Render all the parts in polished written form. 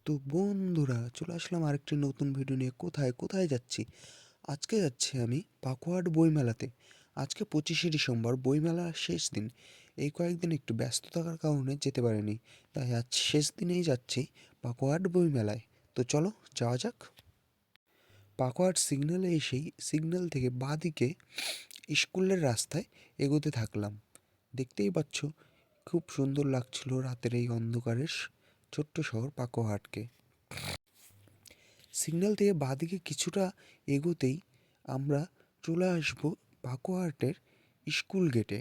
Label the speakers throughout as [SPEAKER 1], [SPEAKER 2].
[SPEAKER 1] তো বন্ধুরা চলে আসলাম আরেকটি নতুন ভিডিও নিয়ে। কোথায় কোথায় যাচ্ছি? আজকে যাচ্ছি আমি পাকুয়াট বইমেলাতে। আজকে 25শে ডিসেম্বর, বইমেলার শেষ দিন। এই কয়েকদিন একটু ব্যস্ত থাকার কারণে যেতে পারিনি, তাই আজ শেষ দিনেই যাচ্ছি পাকুয়াট বইমেলায়। তো চলো যাওয়া যাক। পাকুয়াট সিগন্যালে এসেই সিগন্যাল থেকে বাঁদিকে স্কুলের রাস্তায় এগোতে থাকলাম। দেখতেই পাচ্ছ খুব সুন্দর লাগছিল রাতের এই অন্ধকারের ছোট্ট শহর পাকুয়াটকে। সিগন্যাল থেকে বাঁদিকে কিছুটা এগোতেই আমরা চলে আসব পাকুয়াটের স্কুল গেটে।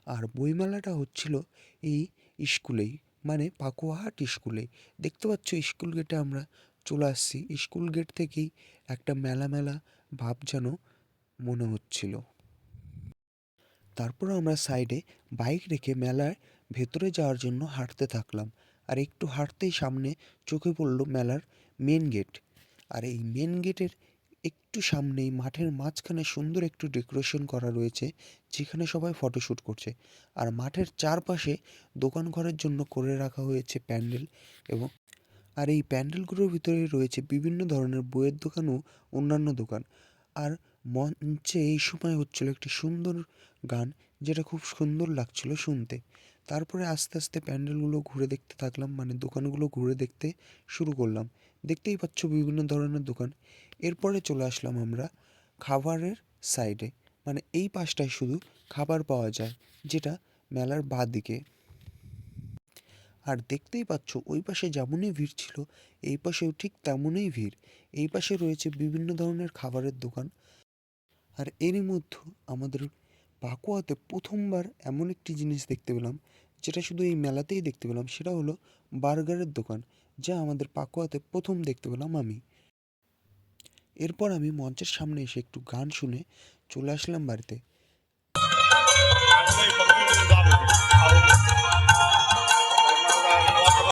[SPEAKER 1] আর বইমেলাটা হচ্ছিল এই স্কুলেই, মানে পাকুয়াহাট স্কুলে। দেখতে পাচ্ছ স্কুল গেটে আমরা চলে আসছি। স্কুল গেট থেকেই একটা মেলা মেলা ভাব যেন মনে হচ্ছিল। তারপর আমরা সাইডে বাইক রেখে মেলার ভেতরে যাওয়ার জন্য হাঁটতে থাকলাম। আর একটু হাঁটতেই সামনে চোখে পড়ল মেলার মেন গেট। আর এই মেন গেটের একটু সামনেই মাঠের মাঝখানে সুন্দর একটু ডেকোরেশন করা রয়েছে, যেখানে সবাই ফটোশ্যুট করছে। আর মাঠের চারপাশে দোকান ঘরের জন্য করে রাখা হয়েছে প্যান্ডেল। এবং আর এই প্যান্ডেলগুলোর ভিতরে রয়েছে বিভিন্ন ধরনের বইয়ের দোকান ও অন্যান্য দোকান। আর মঞ্চে এই সময় হচ্ছিল একটি সুন্দর গান, যেটা খুব সুন্দর লাগছিল শুনতে। তারপরে আস্তে আস্তে প্যান্ডেলগুলো ঘুরে দেখতে থাকলাম, মানে দোকানগুলো ঘুরে দেখতে শুরু করলাম। দেখতেই পাচ্ছ বিভিন্ন ধরনের দোকান। এরপরে চলে আসলাম আমরা খাবারের সাইডে, মানে এই পাশটায় শুধু খাবার পাওয়া যায়, যেটা মেলার বাঁ দিকে। আর দেখতেই পাচ্ছ ওই পাশে যেমনই ভিড় ছিল, এই পাশেও ঠিক তেমনই ভিড়। এই পাশে রয়েছে বিভিন্ন ধরনের খাবারের দোকান। আর এরই মধ্যে আমাদের পাকুয়াতে প্রথমবার এমন একটি জিনিস দেখতে পেলাম, যেটা শুধু এই মেলাতেই দেখতে পেলাম। সেটা হলো বার্গারের দোকান, যা আমাদের পাকুয়াতে প্রথম দেখতে পেলাম আমি। এরপর আমি মঞ্চের সামনে এসে একটু গান শুনে চলে আসলাম বাড়িতে।